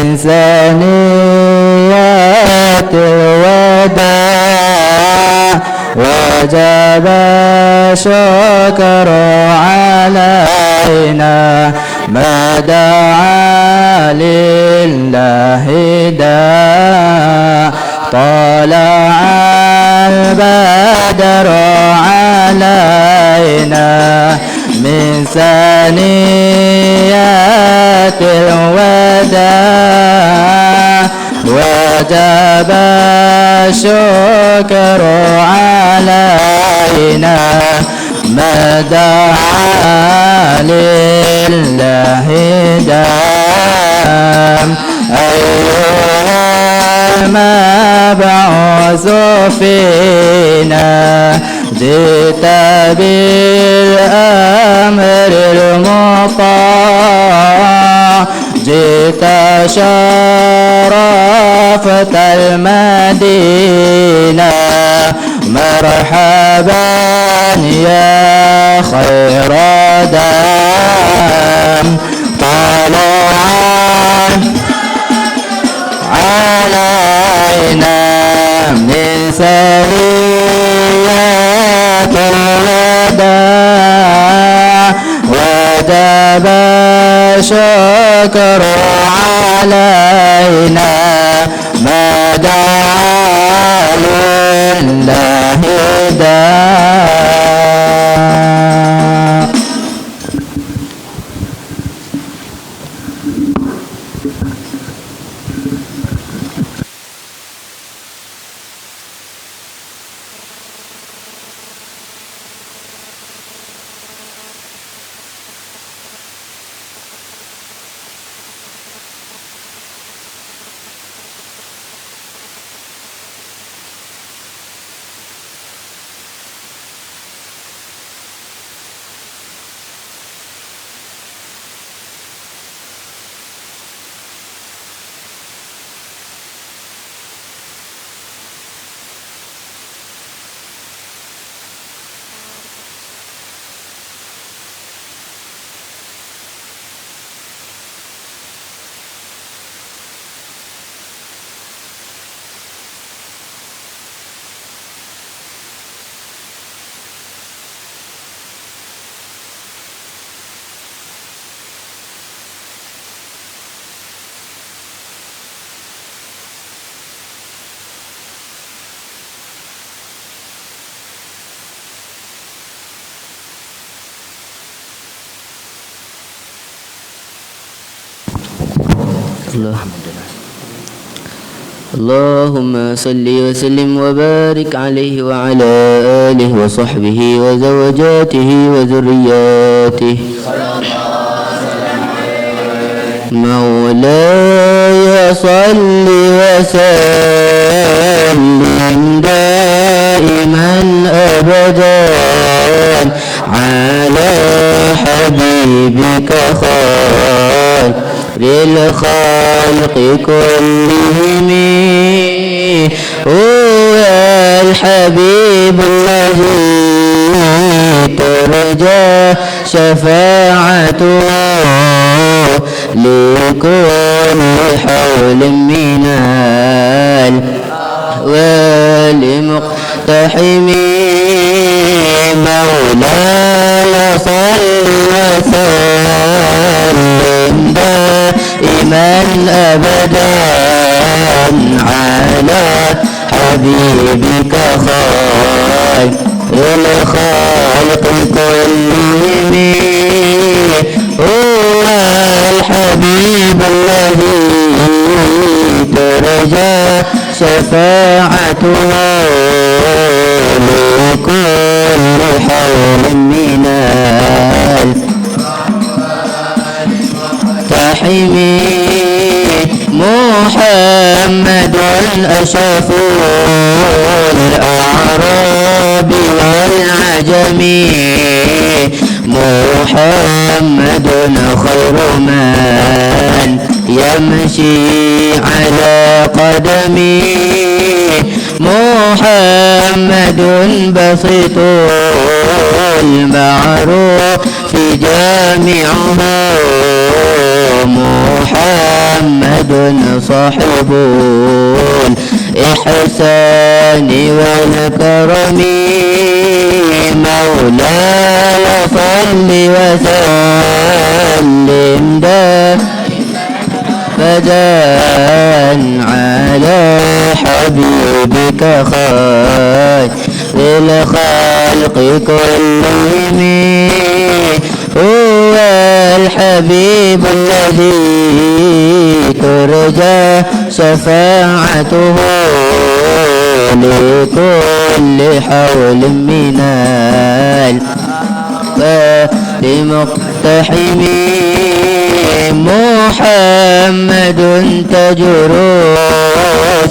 من ثنيات الوداع وجب الشكر علينا ما دعا لله داع طلع البدر علينا من ثنيات الوداع وجب الشكر علينا ما دعا لله داع أيها المبعوث فينا جئت بالأمر المطاع جئت شرفت المدينة مرحبا يا خير دام طلع علينا من ثنيات الوداع وجب الشكر علينا ما دعا لله داع. اللهم صل وسلم وبارك عليه وعلى آله وصحبه وزوجاته وذرياته. مولاي صل وسلم دائما أبدا على حبيبك خير للخلق كلهم. هو الحبيب الذي ترجى شفاعته لكل حول من الأحوال مقتحم. مولاي صل وسلم دائما أبدا على حبيبك خير الخلق كلهم. هو الحبيب الذي ترجى شفاعته لكل حول من التحم. محمد أشرف الأعراب والعجم. محمد خير من يمشي على قدمه. محمد بسيط المعروف جامعه محمد صاحب الإحسان والكرم مولاي صل وسلم دائما على حبيبك خير الخلق كلهم هو الحبيب الذي ترجى شفاعته لكل حول من لمقتحم محمد تاج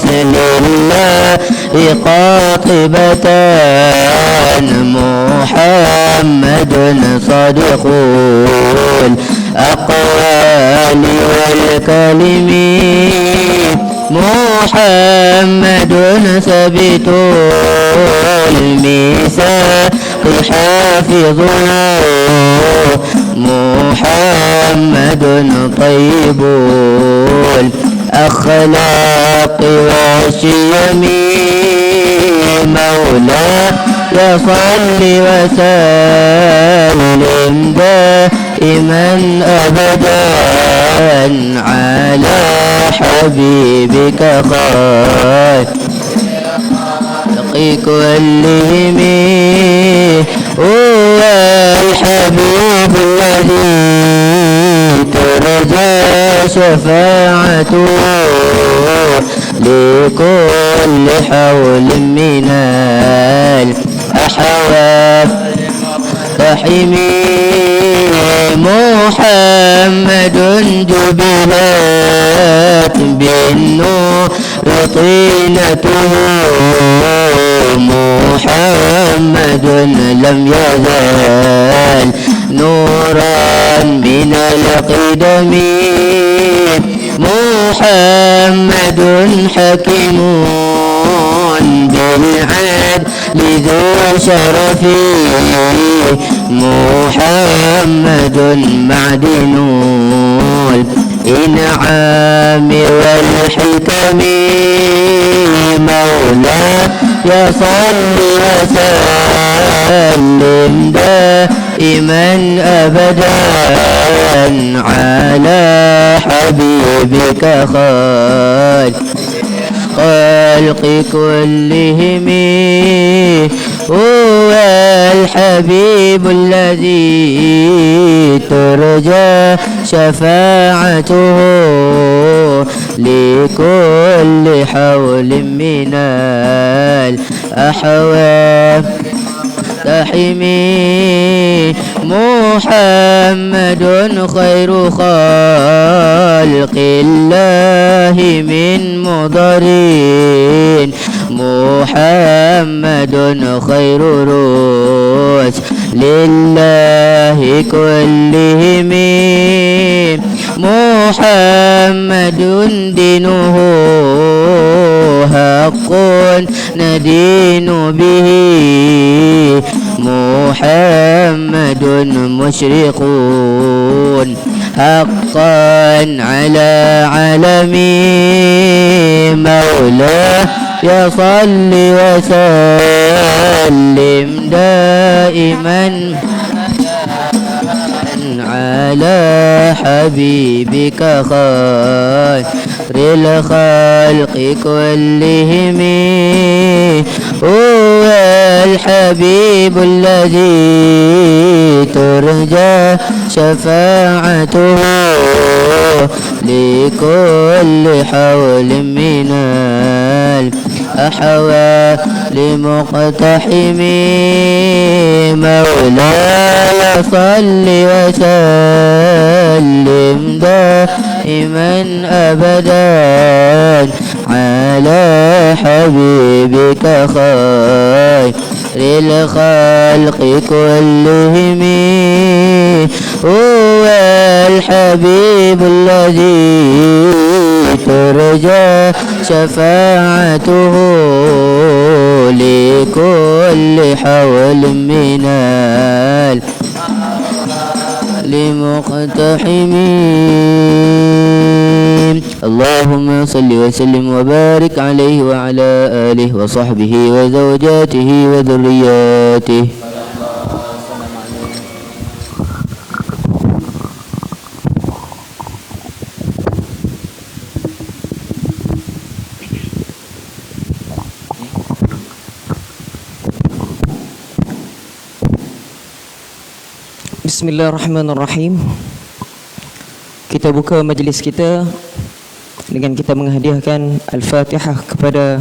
لله قاطبة محمد صادق الأقوال والكلم محمد ثبت الميثاق حافظنا محمد طيب الأخلاق والشيم مولاي صل وسلم دائما أبدا على حبيبك خير كلهم هو الحبيب الذي ترجى شفاعته لكل حول من الأحواف تحمي محمد جبلت بالنور طينته محمد لم يزال نورا من القدم محمد حكيم بالعدل ذو شرف محمد معدن الإنعام والحكم مولاي صل وسلم دائما أبدا على حبيبك خير خلق كلهم هو الحبيب الذي ترجى شفاعته لكل حول من الأحواف تحمي محمد خير خلق الله من مضرين محمد خير رسل لله كلهم محمد دينه حق ندين به محمد مشرقون حقا على عالمي مولاي صل وسلم دائما على حبيبك خير الخلق كلهم هو الحبيب الذي ترجى شفاعته لكل حول من الأحوال مقتحم مولاي صل وسلم دائما أبدا على حبيبك خير الخلق كلهم هو الحبيب الذي ترجى شفاعته لكل حول من لمقتحمين اللهم صل وسلم وبارك عليه وعلى آله وصحبه وزوجاته وذرياته. Bismillahirrahmanirrahim. Kita buka majlis kita dengan kita menghadiahkan Al-Fatihah kepada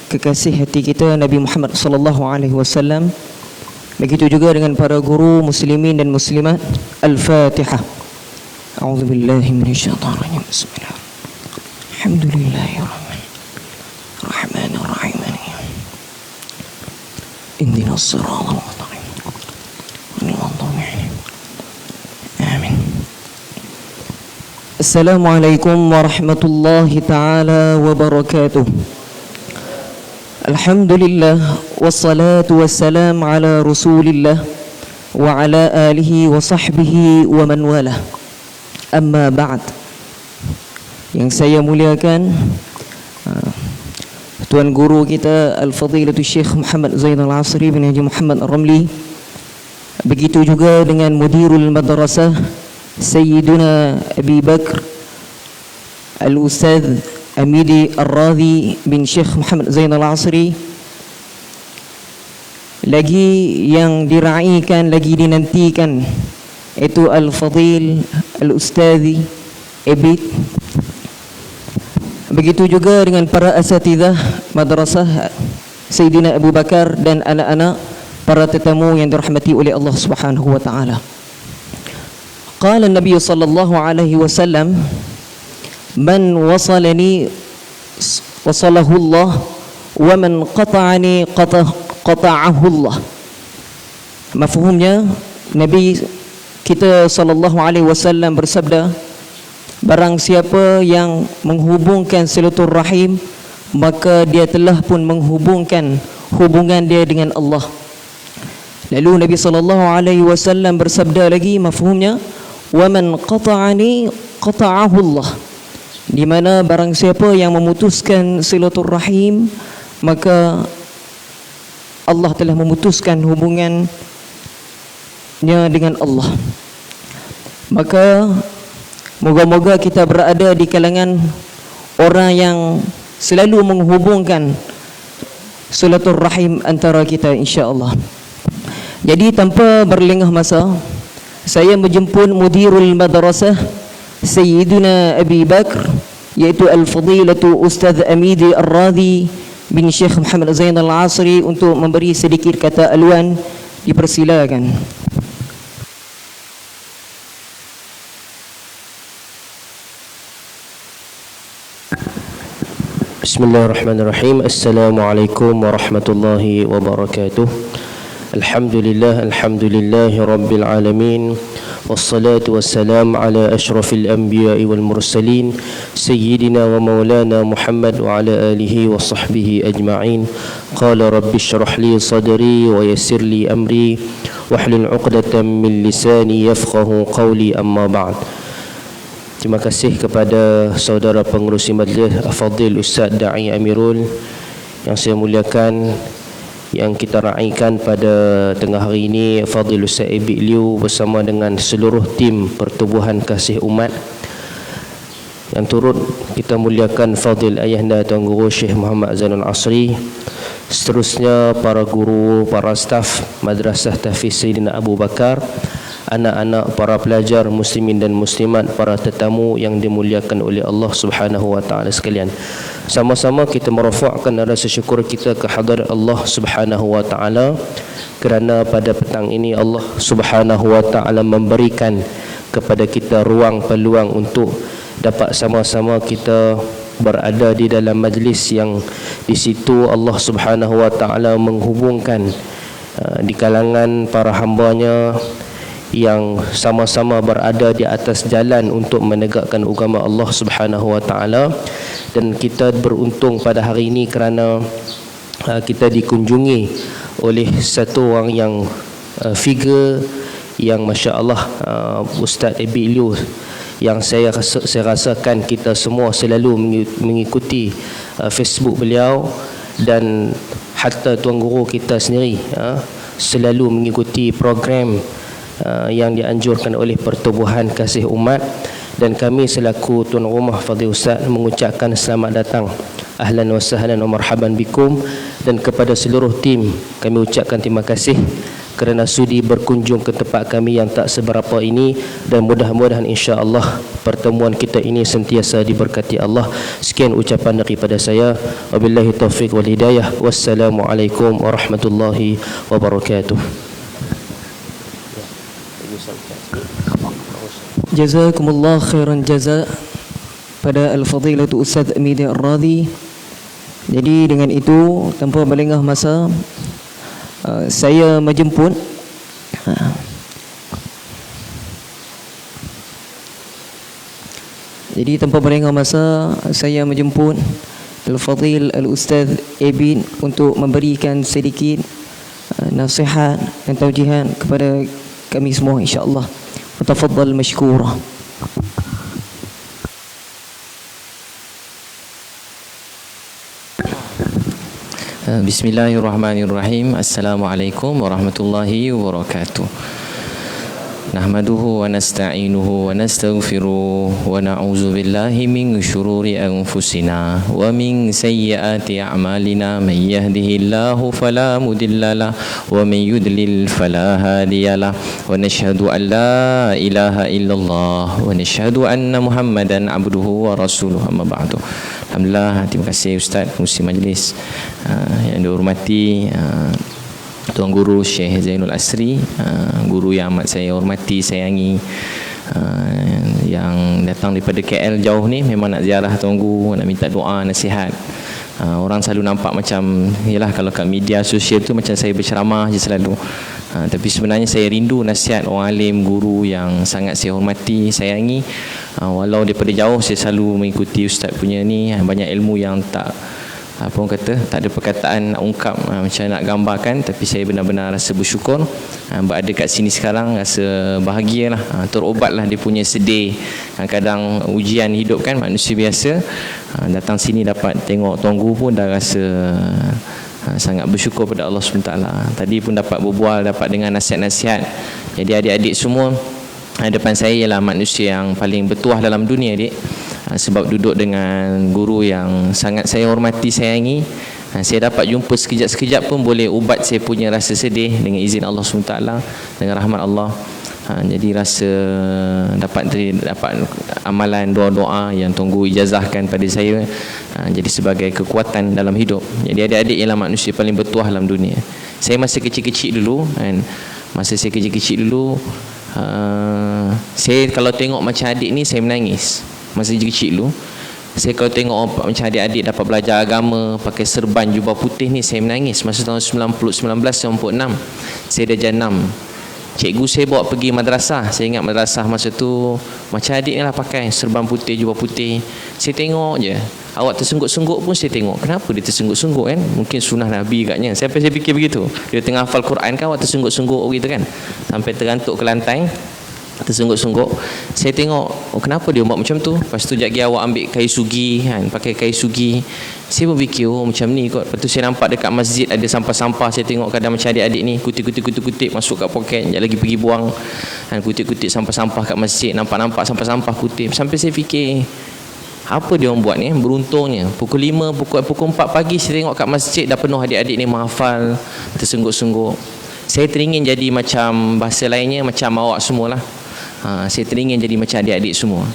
kekasih hati kita Nabi Muhammad sallallahu alaihi wasallam. Begitu juga dengan para guru muslimin dan muslimat. Al-Fatihah. A'udzubillahi minasyaitonir rajim. Bismillah. Alhamdulillahirrahmanirrahim. Ihdinas siratal mustaqim. Assalamualaikum warahmatullahi ta'ala wabarakatuh. Alhamdulillah wassalatu wassalam ala rasulillah wa ala alihi wa sahbihi wa man wala. Amma ba'd. Yang saya muliakan Tuan Guru kita Al-Fadilatu Syekh Muhammad Zainal Asri bin Haji Muhammad Ar-Ramli. Begitu juga dengan Mudirul Madrasah Sayyiduna Abi Bakr Al-Ustadz Amidi Ar-Radhi bin Syekh Muhammad Zainal Asri. Lagi yang diraikan, lagi dinantikan, itu Al-Fadil Al-Ustadhi Ebit. Begitu juga dengan para asatidzah Madrasah Sayyidina Abu Bakar dan anak-anak, para tetamu yang dirahmati oleh Allah Subhanahu wa taala. Qala Nabi sallallahu alaihi wasallam, "Man wasalani wasalahu Allah, wa man qata'ani qata'ahu Allah." Mafhumnya, Nabi kita sallallahu alaihi wasallam bersabda, barang siapa yang menghubungkan silaturrahim, maka dia telah pun menghubungkan hubungan dia dengan Allah. Lalu Nabi sallallahu alaihi wasallam bersabda lagi, mafhumnya, wa man qata'ani qata'ahu Allah, di mana barang siapa yang memutuskan silaturrahim, maka Allah telah memutuskan hubungannya dengan Allah. Maka moga-moga kita berada di kalangan orang yang selalu menghubungkan silaturrahim antara kita, insya-Allah. Jadi tanpa berlengah masa, saya menjemput Mudirul Madrasah Sayyiduna Abi Bakr, yaitu Al-Fadilatu Ustadz Amidi Ar-Radhi bin Syekh Muhammad Zainal Asri, untuk memberi sedikit kata aluan. Dipersilakan. Bismillahirrahmanirrahim. Assalamualaikum warahmatullahi wabarakatuh. Alhamdulillahi rabbil alamin. Wassalatu wassalam ala ashrafil anbiya'i wal mursalin, sayyidina wa maulana Muhammad wa ala alihi wa sahbihi ajma'in. Qala rabbi shrah li sadri wa yassir li amri wahlul 'uqdatam min lisani yafqahu qawli, amma ba'd. Terima kasih kepada saudara pengerusi majlis Fadil Ustaz Da'i Amirul yang saya muliakan, yang kita raikan pada tengah hari ini, Fadil Ustaz Ebit Liu bersama dengan seluruh tim Pertubuhan Kasih Umat. Yang turut kita muliakan Fadil Ayahanda Tuan Guru Syekh Muhammad Zainal Asri. Seterusnya para guru, para staf Madrasah Tahfiz Sayyidina Abu Bakar, anak-anak, para pelajar muslimin dan muslimat, para tetamu yang dimuliakan oleh Allah Subhanahu wa taala sekalian. Sama-sama kita merafakkan rasa syukur kita ke hadirat Allah Subhanahu wa taala kerana pada petang ini Allah Subhanahu wa taala memberikan kepada kita ruang, peluang untuk dapat sama-sama kita berada di dalam majlis yang di situ Allah Subhanahu wa taala menghubungkan di kalangan para hamba-Nya yang sama-sama berada di atas jalan untuk menegakkan agama Allah Subhanahu wa taala. Dan kita beruntung pada hari ini kerana kita dikunjungi oleh satu orang yang figure yang Masya Allah Ustaz Abi Liu, yang saya rasakan kita semua selalu mengikuti Facebook beliau, dan hatta Tuan Guru kita sendiri selalu mengikuti program yang dianjurkan oleh Pertubuhan Kasih Umat. Dan kami selaku tuan rumah Fadil Ustaz mengucapkan selamat datang, ahlan wa sahlan wa marhaban bikum. Dan kepada seluruh tim kami ucapkan terima kasih kerana sudi berkunjung ke tempat kami yang tak seberapa ini, dan mudah-mudahan insya-Allah pertemuan kita ini sentiasa diberkati Allah. Sekian ucapan daripada saya, wabillahi taufiq wal hidayah, wassalamualaikum warahmatullahi wabarakatuh. Jazakumullah khairan jaza pada Al-Fadilatu Ustaz Amidi Ar-Radhi. Jadi dengan itu, tanpa melengah masa, saya menjemput Al-Fadil Al-Ustaz Ebin untuk memberikan sedikit nasihat dan taujihan kepada kami semua, insya-Allah. Tafadhal mashkura. Bismillahirrahmanirrahim. Assalamualaikum warahmatullahi wabarakatuh. Nahmaduhu wa nasta'inuhu wa nastaghfiruh wa na'udzu billahi min syururi anfusina wa min sayyiati a'malina. Man yahdihillahu fala mudhillalah wa man yudlil fala hadiyalah. Wa nashhadu an la ilaha illallah wa nashhadu anna Muhammadan abduhu wa rasuluh. Amma ba'du. Alhamdulillah, terima kasih Ustaz Pengurusi Majlis yang dihormati Tuan Guru Syekh Zainul Asri, guru yang amat saya hormati, sayangi, yang datang daripada KL jauh ni memang nak ziarah Tuan Guru, nak minta doa, nasihat. Orang selalu nampak macam, yalah, kalau kat media sosial tu macam saya berceramah je selalu. Tapi sebenarnya saya rindu nasihat orang alim, guru yang sangat saya hormati, sayangi. Walau daripada jauh saya selalu mengikuti Ustaz punya ni, banyak ilmu yang tak, apa orang kata, tak ada perkataan nak ungkap, macam nak gambarkan. Tapi saya benar-benar rasa bersyukur berada kat sini sekarang, rasa bahagialah, terobatlah dia punya sedih. Kadang ujian hidup kan, manusia biasa, datang sini dapat tengok Tuan Guru pun dah rasa sangat bersyukur pada Allah SWT. Tadi pun dapat berbual, dapat dengar nasihat-nasihat. Jadi adik-adik semua depan saya ialah manusia yang paling bertuah dalam dunia, adik. Sebab duduk dengan guru yang sangat saya hormati, sayangi, saya dapat jumpa sekejap-sekejap pun boleh ubat saya punya rasa sedih dengan izin Allah SWT, dengan rahmat Allah. Jadi rasa dapat amalan doa-doa yang Tuan Guru ijazahkan pada saya, jadi sebagai kekuatan dalam hidup. Jadi adik-adik ialah manusia paling bertuah dalam dunia. Saya masa kecil-kecil dulu, saya kalau tengok macam adik ni saya menangis. Masa kecil dulu, saya kalau tengok macam adik-adik dapat belajar agama, pakai serban jubah putih ni, saya menangis. Masa tahun 1996 saya dah jenam. Cikgu saya bawa pergi madrasah. Saya ingat madrasah masa tu macam adik ni lah, pakai serban putih, jubah putih. Saya tengok je, awak tersengguk-sengguk pun saya tengok. Kenapa dia tersengguk-sengguk kan? Mungkin sunnah Nabi katnya. Sampai saya fikir begitu. Dia tengah hafal Quran kan, awak tersengguk-sengguk gitu kan, sampai terantuk ke lantai, tersengguk-sengguk. Saya tengok, oh kenapa dia buat macam tu? Lepas tu lagi awak ambil kayu sugi kan, pakai kayu sugi. Saya berfikir, oh macam ni kot. Lepas tu saya nampak dekat masjid ada sampah-sampah. Saya tengok kadang macam adik-adik ni kutip-kutip masuk kat poket, sekejap lagi pergi buang kan, kutip-kutip sampah-sampah kat masjid. Nampak-nampak sampah-sampah kutip. Sampai saya fikir, apa dia orang buat ni? Beruntungnya pukul 5, pukul 4 pagi saya tengok kat masjid dah penuh adik-adik ni menghafal, tersengguk-sengguk. Saya teringin jadi macam, bahasa lainnya macam awak semualah. Saya teringin jadi macam adik-adik semua.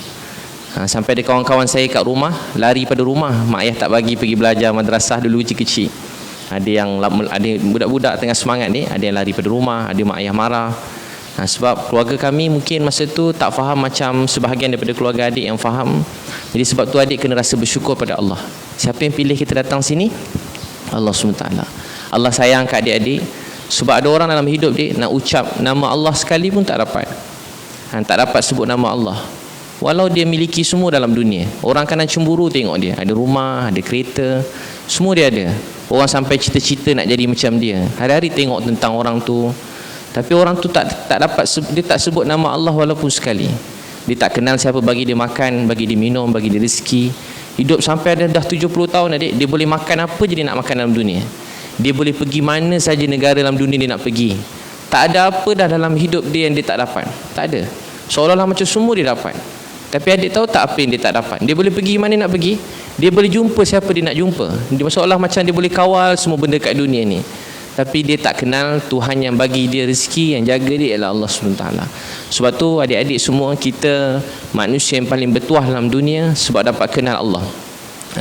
Sampai ada kawan-kawan saya kat rumah, lari pada rumah, mak ayah tak bagi pergi belajar madrasah dulu kecil-kecil. Ada budak-budak tengah semangat ni, ada yang lari pada rumah, ada mak ayah marah. Sebab keluarga kami mungkin masa tu tak faham macam sebahagian daripada keluarga adik yang faham. Jadi sebab tu adik kena rasa bersyukur pada Allah. Siapa yang pilih kita datang sini? Allah SWT. Allah sayang kat adik-adik. Sebab ada orang dalam hidup dia nak ucap nama Allah sekali pun tak dapat. Tak dapat sebut nama Allah. Walau dia miliki semua dalam dunia. Orang kanan cemburu tengok dia, ada rumah, ada kereta, semua dia ada. Orang sampai cita-cita nak jadi macam dia. Hari-hari tengok tentang orang tu. Tapi orang tu tak dapat, dia tak sebut nama Allah walaupun sekali. Dia tak kenal siapa bagi dia makan, bagi dia minum, bagi dia rezeki. Hidup sampai ada dah 70 tahun adik, dia boleh makan apa je dia nak makan dalam dunia. Dia boleh pergi mana saja negara dalam dunia dia nak pergi. Tak ada apa dah dalam hidup dia yang dia tak dapat. Tak ada. Seolah-olah macam semua dia dapat. Tapi adik tahu tak apa yang dia tak dapat? Dia boleh pergi mana nak pergi. Dia boleh jumpa siapa dia nak jumpa. Dia seolah macam dia boleh kawal semua benda kat dunia ni. Tapi dia tak kenal Tuhan yang bagi dia rezeki, yang jaga dia ialah Allah SWT. Sebab tu adik-adik semua, kita manusia yang paling bertuah dalam dunia sebab dapat kenal Allah,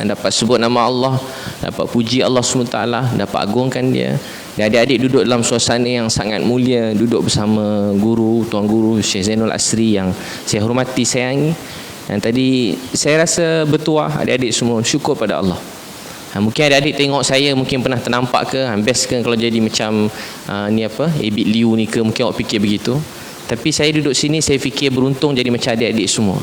dapat sebut nama Allah, dapat puji Allah SWT, dapat agungkan dia. Dan adik-adik duduk dalam suasana yang sangat mulia, duduk bersama guru, Tuan Guru Syekh Zainul Asri yang saya hormati, sayangi. Dan tadi saya rasa bertuah adik-adik semua, syukur pada Allah. Mungkin adik-adik tengok saya mungkin pernah ternampak ke, best ke kalau jadi macam ni apa, Abid Liu ni ke, mungkin awak fikir begitu. Tapi saya duduk sini, saya fikir beruntung jadi macam adik-adik semua.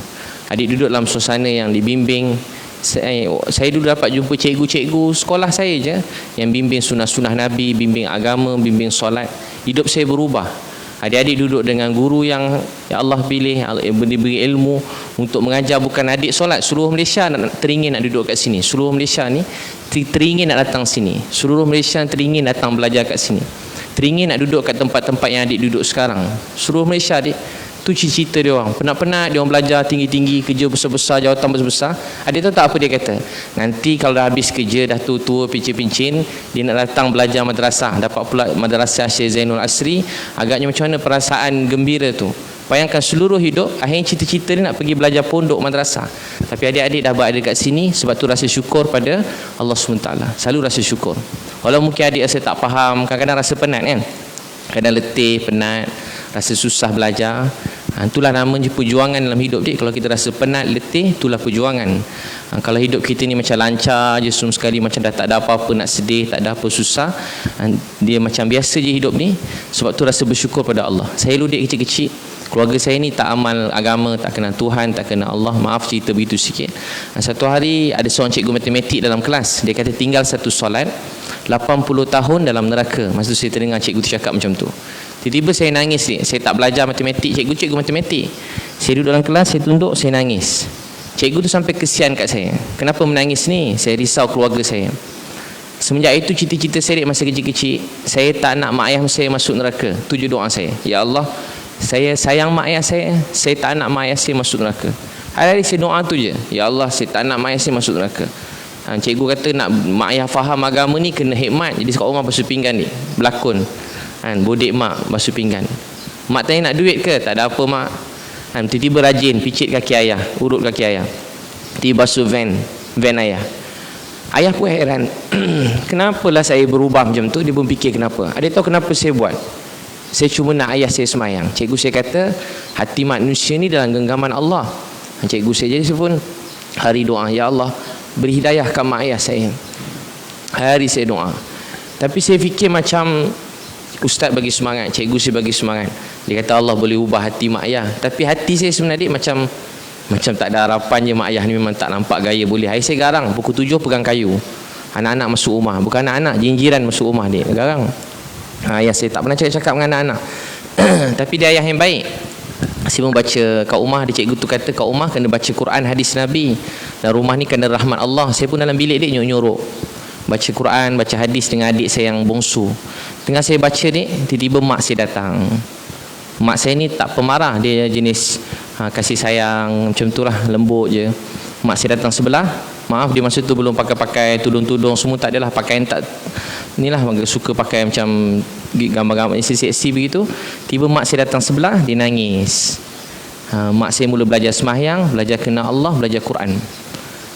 Adik duduk dalam suasana yang dibimbing. Saya dulu dapat jumpa cikgu-cikgu sekolah saya je yang bimbing sunnah-sunnah Nabi, bimbing agama, bimbing solat. Hidup saya berubah. Adik-adik duduk dengan guru yang ya Allah pilih, beri ilmu untuk mengajar. Bukan adik solat, seluruh Malaysia teringin nak duduk kat sini. Seluruh Malaysia ni teringin nak datang sini. Seluruh Malaysia teringin datang belajar kat sini. Teringin nak duduk kat tempat-tempat yang adik duduk sekarang. Seluruh Malaysia adik, tu cita-cita dia orang. Penat-penat dia orang belajar tinggi-tinggi, kerja besar-besar, jawatan besar-besar. Adik tahu tak apa dia kata? Nanti kalau dah habis kerja, dah tua-tua, pincin-pincin, dia nak datang belajar madrasah. Dapat pula madrasah Syekh Zainul Asri. Agaknya macam mana perasaan gembira tu. Bayangkan seluruh hidup, akhirnya cita-cita dia nak pergi belajar pondok madrasah. Tapi adik-adik dah berada dekat sini, sebab tu rasa syukur pada Allah SWT. Selalu rasa syukur. Walau mungkin adik rasa tak faham, kadang-kadang rasa penat kan? Kadang letih, penat, rasa susah belajar. Itulah namanya perjuangan dalam hidup dia. Kalau kita rasa penat, letih, itulah perjuangan. Kalau hidup kita ni macam lancar je, semua sekali macam dah tak ada apa-apa nak sedih, tak ada apa susah, dia macam biasa je hidup ni. Sebab tu rasa bersyukur pada Allah. Saya dulu dek kecil-kecil, keluarga saya ni tak amal agama, tak kenal Tuhan, tak kenal Allah. Maaf cerita begitu sikit. Satu hari ada seorang cikgu matematik dalam kelas. Dia kata tinggal satu solat 80 tahun dalam neraka. Masa tu saya terdengar cikgu tu cakap macam tu. Tiba-tiba saya nangis ni. Saya tak belajar matematik, cikgu matematik. Saya duduk dalam kelas, saya tunduk, saya nangis. Cikgu tu sampai kesian kat saya. Kenapa menangis ni? Saya risau keluarga saya. Semenjak itu cita-cita saya masa kecil-kecil, saya tak nak mak ayah saya masuk neraka. Tu je doa saya. Ya Allah, saya sayang mak ayah saya tak nak mak ayah saya masuk neraka. Hari-hari saya doa tu je. Ya Allah, saya tak nak mak ayah saya masuk neraka. Cikgu kata nak mak ayah faham agama ni kena hikmat. Jadi sekat rumah basuh pinggan ni, berlakon. Bodek mak basuh pinggan. Mak tanya nak duit ke? Tak ada apa mak. Tiba-tiba rajin picit kaki ayah, urut kaki ayah. Tiba basuh van ayah. Ayah pun heran. Kenapalah saya berubah macam tu? Dia pun fikir kenapa. Ada tahu kenapa saya buat? Saya cuma nak ayah saya semayang. Cikgu saya kata hati manusia ni dalam genggaman Allah. Cikgu saya jadi saya pun hari doa, ya Allah beri hidayah kat mak ayah saya. Hari saya doa. Tapi saya fikir macam ustaz bagi semangat, cikgu saya bagi semangat. Dia kata Allah boleh ubah hati mak ayah. Tapi hati saya sebenarnya macam tak ada harapan je. Mak ayah ni memang tak nampak gaya boleh. Hari saya garang, pukul 7 pegang kayu. Anak-anak masuk rumah. Bukan anak-anak, jinjiran masuk rumah dia. Garang. Ayah saya tak pernah cakap dengan anak-anak. Tapi dia ayah yang baik. Saya pun baca kat rumah. Dia cikgu tu kata kat rumah kena baca Quran, hadis Nabi. Dan rumah ni kena rahmat Allah. Saya pun dalam bilik dia nyorok-nyorok, baca Quran, baca hadis dengan adik saya yang bongsu. Tengah saya baca ni, tiba-tiba mak saya datang. Mak saya ni tak pemarah. Dia jenis kasih sayang macam tu lah, lembut je. Mak saya datang sebelah. Maaf, dia masa tu belum pakai tudung-tudung semua, tak adalah pakaian, tak ni lah, suka pakai macam gambar-gambar seksi begitu. Tiba mak saya datang sebelah, dia nangis. Mak saya mula belajar sembahyang, belajar kenal Allah, belajar Quran.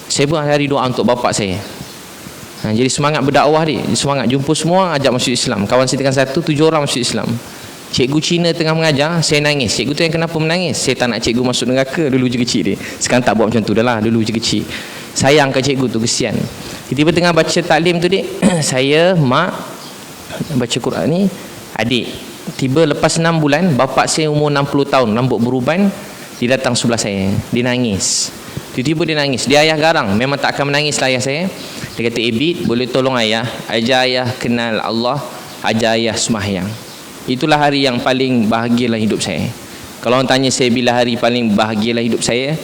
Saya pun hari doa untuk bapa saya. Jadi semangat berdakwah dia, semangat jumpa semua, ajak masuk Islam. Kawan saya dengan 7 orang masuk Islam. Cikgu Cina tengah mengajar, saya nangis. Cikgu tu yang kenapa menangis? Saya tak nak cikgu masuk neraka. Dulu je kecil dia. Sekarang tak buat macam tu dah lah. Dulu je kecil. Sayang ke cikgu tu, kesian. Tiba-tiba tengah baca taklim tu dik, saya, mak, baca Quran ni, adik. Tiba lepas 6 bulan, bapak saya umur 60 tahun, rambut beruban, dia datang sebelah saya. Dia nangis. Tiba-tiba dia nangis. Dia ayah garang. Memang tak akan menangis lah ayah saya. Dia kata, Abid, boleh tolong ayah? Ajar ayah kenal Allah, ajar ayah sembahyang. Itulah hari yang paling bahagia dalam hidup saya. Kalau orang tanya saya bila hari paling bahagia dalam hidup saya,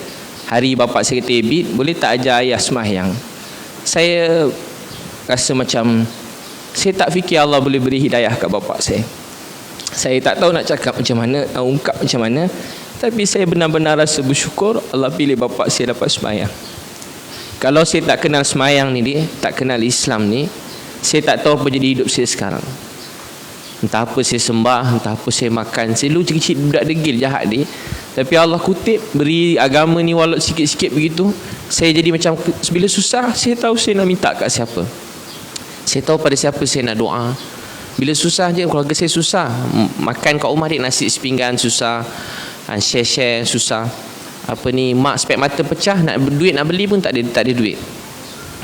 hari bapak saya kata, Bid, boleh tak ajar ayah sembahyang? Saya rasa macam saya tak fikir Allah boleh beri hidayah kat bapak saya. Saya tak tahu nak cakap macam mana, nak ungkap macam mana, tapi saya benar-benar rasa bersyukur Allah pilih bapak saya dapat sembahyang. Kalau saya tak kenal sembahyang ni dia, tak kenal Islam ni, saya tak tahu apa jadi hidup saya sekarang. Entah apa saya sembah, entah apa saya makan. Saya dulu kecil budak degil jahat dia, tapi Allah kutip beri agama ni walau sikit-sikit begitu. Saya jadi macam bila susah, saya tahu saya nak minta kat siapa. Saya tahu pada siapa saya nak doa. Bila susah je, keluarga saya susah, makan kat rumah dia nasi sepinggan susah, share-share susah. Apa ni, mak spek mata pecah, nak duit nak beli pun tak ada duit.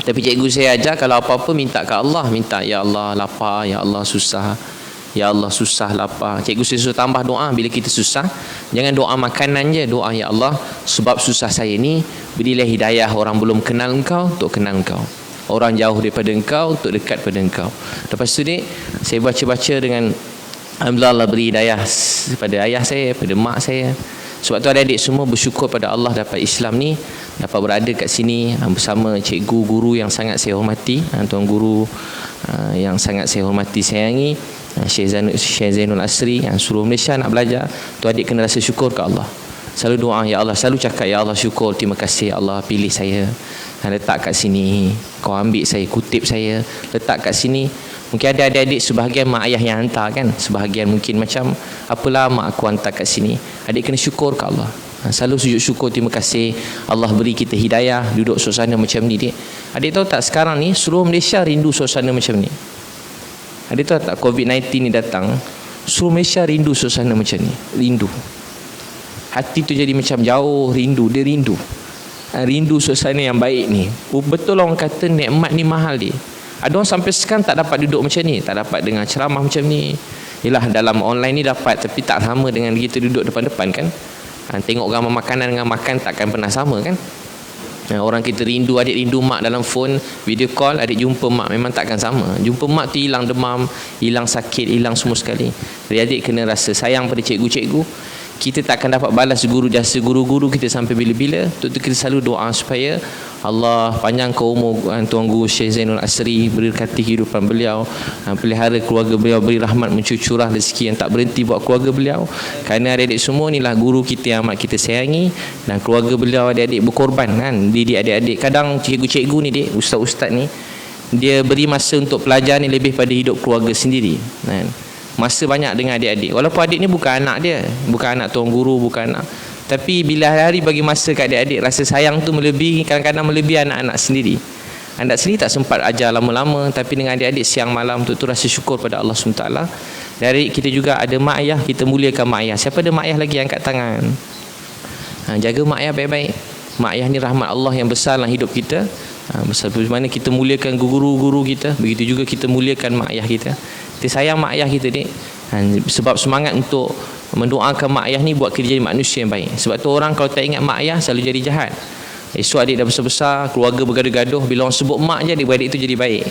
Tapi cikgu saya ajar kalau apa-apa minta kat Allah, minta ya Allah lapar, ya Allah susah. Ya Allah susah lapar. Cikgu saya suruh tambah doa bila kita susah. Jangan doa makanan je, doa ya Allah sebab susah saya ni berilah hidayah orang belum kenal engkau untuk kenal engkau, orang jauh daripada engkau untuk dekat pada engkau. Lepas tu ni saya baca-baca dengan alhamdulillah Allah beri hidayah pada ayah saya, pada mak saya. Sebab tu adik-adik semua bersyukur pada Allah dapat Islam ni, dapat berada kat sini bersama cikgu guru yang sangat saya hormati, tuan guru yang sangat saya hormati sayangi, Syekh Zainul Asri yang suruh Malaysia nak belajar. Tu adik kena rasa syukur ke Allah. Selalu doa ya Allah, selalu cakap ya Allah syukur, terima kasih Allah pilih saya, letak kat sini, kau ambil saya, kutip saya, letak kat sini. Mungkin ada adik-adik sebahagian mak ayah yang hantar kan, sebahagian mungkin macam apalah mak aku hantar kat sini. Adik kena syukur ke Allah. Selalu sujud syukur, terima kasih Allah beri kita hidayah duduk suasana macam ni. Adik tahu tak sekarang ni seluruh Malaysia rindu suasana macam ni. Adik tahu tak COVID-19 ni datang, seluruh Malaysia rindu suasana macam ni. Rindu. Hati tu jadi macam jauh rindu, dia rindu. Rindu suasana yang baik ni. Betul orang kata nikmat ni mahal dia. Ada orang sampai sekarang tak dapat duduk macam ni, tak dapat dengar ceramah macam ni. Yelah dalam online ni dapat, tapi tak sama dengan kita duduk depan-depan kan. Tengok gambar makanan dengan makan takkan pernah sama kan. Orang kita rindu, adik rindu mak dalam phone, video call, adik jumpa mak memang takkan sama. Jumpa mak tu hilang demam, hilang sakit, hilang semua sekali. Jadi adik kena rasa sayang pada cikgu-cikgu. Kita tak akan dapat balas guru jasa guru-guru kita sampai bila-bila. Untuk itu kita selalu doa supaya Allah panjangkan umur Tuan Guru Syekh Zainul Asri, berkati kehidupan beliau, pelihara keluarga beliau, beri rahmat mencucurah rezeki yang tak berhenti buat keluarga beliau. Kerana adik-adik semua inilah guru kita yang amat kita sayangi, dan keluarga beliau adik-adik berkorban kan, didik adik-adik. Kadang cikgu-cikgu ni ustaz-ustaz ni, dia beri masa untuk pelajar ni lebih pada hidup keluarga sendiri kan. Masa banyak dengan adik-adik. Walaupun adik ni bukan anak dia, bukan anak tuan guru, bukan anak, tapi bila hari-hari bagi masa kat adik-adik, rasa sayang tu melebihi, kadang-kadang melebihi anak-anak sendiri. Anak sendiri tak sempat ajar lama-lama, tapi dengan adik-adik siang malam tu rasa syukur pada Allah SWT. Dari kita juga ada mak ayah, kita muliakan mak ayah. Siapa ada mak ayah lagi angkat tangan? Jaga mak ayah baik-baik. Mak ayah ni rahmat Allah yang besar dalam hidup kita. Bagaimana kita muliakan guru-guru kita, begitu juga kita muliakan mak ayah kita. Kita sayang mak ayah kita ni. Sebab semangat untuk mendoakan mak ayah ni buat kita jadi manusia yang baik. Sebab tu orang kalau tak ingat mak ayah selalu jadi jahat. Esok adik dah besar-besar, keluarga bergaduh-gaduh, bila orang sebut mak je, adik-beradik tu jadi baik.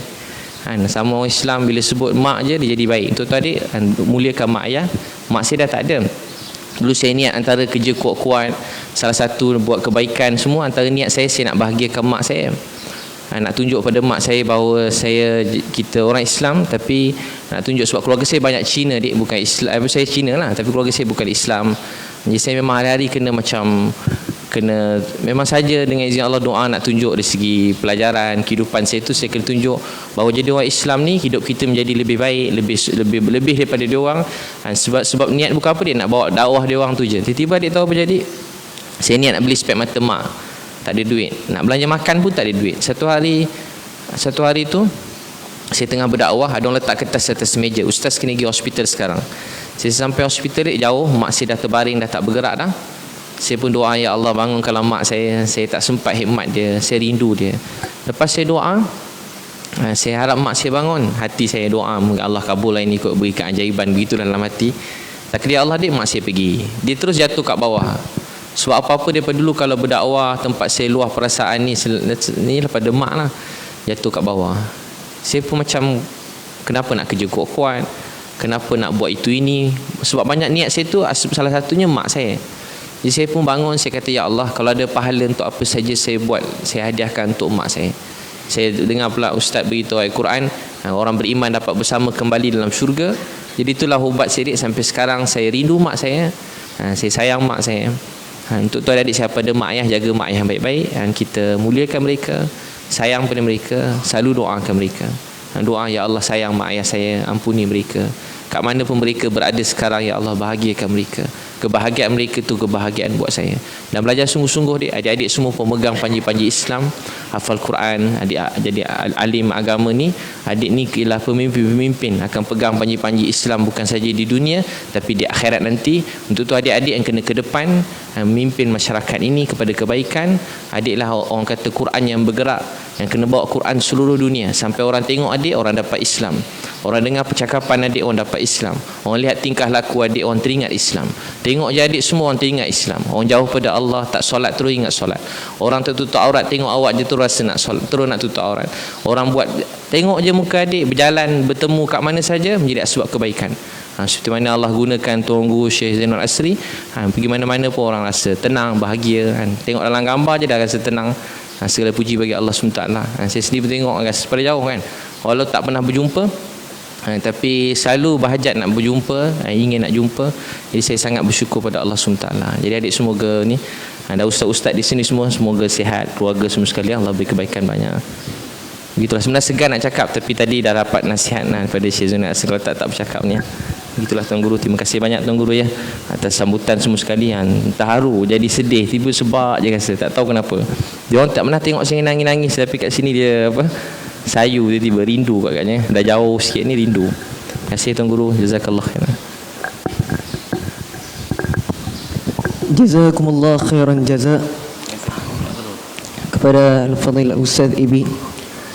Sama orang Islam bila sebut mak je dia jadi baik. Untuk tu adik muliakan mak ayah. Mak saya dah tak ada. Dulu saya niat antara kerja kuat-kuat, salah satu buat kebaikan semua, antara niat saya nak bahagiakan mak saya. Nak tunjuk pada mak saya bahawa kita orang Islam, tapi nak tunjuk sebab keluarga saya banyak Cina dik, bukan Islam. Saya Cina lah, tapi keluarga saya bukan Islam. Jadi saya memang hari-hari memang saja dengan izin Allah doa nak tunjuk dari segi pelajaran kehidupan saya tu, saya kena tunjuk bahawa jadi orang Islam ni hidup kita menjadi lebih baik, lebih daripada dia orang. Sebab niat bukan apa dia nak bawa dakwah dia orang tu je. Tiba-tiba dia tahu apa jadi. Saya niat nak beli spek mata mak, tak ada duit. Nak belanja makan pun tak ada duit. Satu hari tu saya tengah berdakwah, ada orang letak kertas atas meja, ustaz kena pergi hospital sekarang. Saya sampai hospital jauh, mak saya dah terbaring, dah tak bergerak dah. Saya pun doa ya Allah bangunkanlah mak saya tak sempat khidmat dia, saya rindu dia. Lepas saya doa, saya harap mak saya bangun. Hati saya doa Allah kabul ini, ikut beri keajaiban begitu dalam hati. Takdir Allah mak saya pergi. Dia terus jatuh kat bawah. Sebab apa-apa daripada dulu kalau berdakwah, tempat saya luah perasaan ni daripada mak lah, jatuh kat bawah. Saya pun macam kenapa nak kerja kuat-kuat, kenapa nak buat itu ini. Sebab banyak niat saya tu, salah satunya mak saya. Jadi saya pun bangun, saya kata, ya Allah, kalau ada pahala untuk apa saja saya buat, saya hadiahkan untuk mak saya. Saya dengar pula ustaz beritahu ayat Quran, orang beriman dapat bersama kembali dalam syurga. Jadi itulah ubat sirik. Sampai sekarang saya rindu mak saya, saya sayang mak saya. Untuk tuan adik siapa ada mak ayah, jaga mak ayah baik-baik, dan kita muliakan mereka, sayang pada mereka, selalu doakan mereka. Doa, ya Allah sayang mak ayah saya, ampuni mereka. Kat mana pun mereka berada sekarang, ya Allah bahagiakan mereka. Kebahagiaan mereka tu kebahagiaan buat saya. Dan belajar sungguh-sungguh adik-adik semua pemegang panji-panji Islam, hafal Quran, adik jadi alim agama ni. Adik ni ialah pemimpin-pemimpin akan pegang panji-panji Islam, bukan saja di dunia tapi di akhirat nanti. Untuk tu adik-adik yang kena ke depan, memimpin masyarakat ini kepada kebaikan. Adiklah orang kata Quran yang bergerak, yang kena bawa Quran seluruh dunia. Sampai orang tengok adik, orang dapat Islam. Orang dengar percakapan adik, orang dapat Islam. Orang lihat tingkah laku adik, orang teringat Islam. Tengok je adik, semua orang teringat Islam. Orang jauh pada Allah, tak solat terus ingat solat. Orang tertutup aurat, tengok awak je tu rasa nak solat, terus nak tutup aurat. Orang buat, tengok je muka adik, berjalan, bertemu kat mana saja, menjadi sebab kebaikan. Seperti mana Allah gunakan Tuan Guru Syekh Zainul Asri, pergi mana-mana pun orang rasa tenang, bahagia. Tengok dalam gambar je dah rasa tenang. Segala puji bagi Allah SWT. Saya sendiri tengok rasa pada jauh kan, walau tak pernah berjumpa, tapi selalu berhajat nak berjumpa, ingin nak jumpa. Jadi saya sangat bersyukur pada Allah SWT. Jadi adik semoga ni, ada ustaz-ustaz di sini semua, semoga sihat, keluarga semua sekalian, Allah beri kebaikan banyak. Begitulah, sebenarnya segan nak cakap, tapi tadi dah dapat nasihat daripada Syekh Zainul Asri, kalau tak bercakap ni. Begitulah Tuan Guru, terima kasih banyak Tuan Guru ya atas sambutan semua sekalian. Terharu, jadi sedih, tiba sebab je rasa, tak tahu kenapa. Dia orang tak pernah tengok saya nangis-nangis, tapi kat sini dia sayu, tiba-tiba rindu agaknya. Dah jauh sikit ni rindu. Terima kasih Tuan Guru, jazakallah khairan. Jazakumullah khairan jaza kepada Al-Fadhil Ustaz Ibi.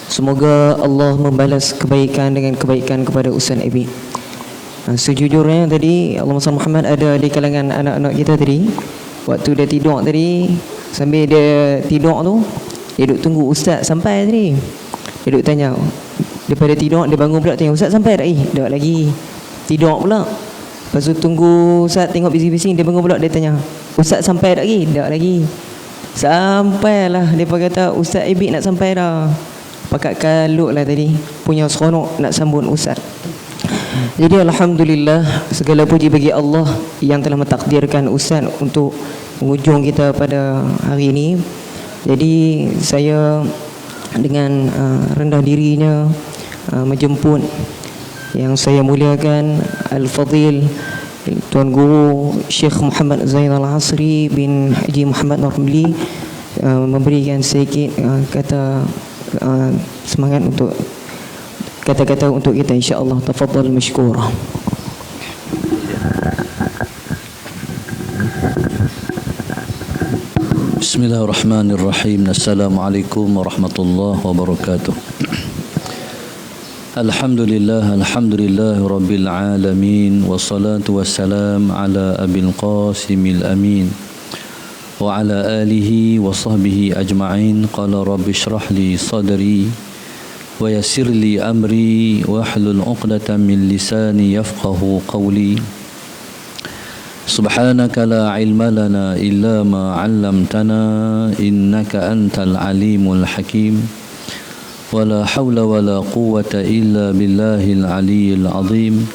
Semoga Allah membalas kebaikan dengan kebaikan kepada Ustaz Ibi. Sejujurnya tadi Allah Muhammad ada di kalangan anak-anak kita tadi, waktu dia tidur tadi, sambil dia tidur tu, dia duduk tunggu Ustaz sampai tadi. Dia duduk tanya, daripada tidur dia bangun pula tanya, Ustaz sampai tak? Tak lagi, tidur pula. Lepas tu tunggu Ustaz tengok bising-bising, dia bangun pula, dia tanya, Ustaz sampai tak lagi? Tak lagi. Sampailah dia kata, Ustaz Ibik nak sampai dah. Pakat kalut lah tadi, punya seronok nak sambut Ustaz. Jadi alhamdulillah, segala puji bagi Allah yang telah mentakdirkan Ustaz untuk menghujung kita pada hari ini. Jadi saya dengan rendah dirinya menjemput yang saya muliakan Al-Fadhil Tuan Guru Syekh Muhammad Zainul Asri bin Haji Muhammad Nurmili, memberikan sedikit kata semangat untuk kata-kata untuk kita, insya-Allah. Tafadhal mashkura. Bismillahirrahmanirrahim. Assalamualaikum warahmatullahi wabarakatuh. Alhamdulillah rabbil alamin, wassalatu wassalam ala abil qasimil amin wa ala alihi wa sahbihi ajma'in. Qala rabbi shrah li sadri wa yassir li amri wahlul 'uqdatam min lisani yafqahu qawli. Subhanaka la ilma lana illa ma 'allamtana innaka antal alimul hakim. Wala hawla wala quwwata illa billahil aliyyil azim.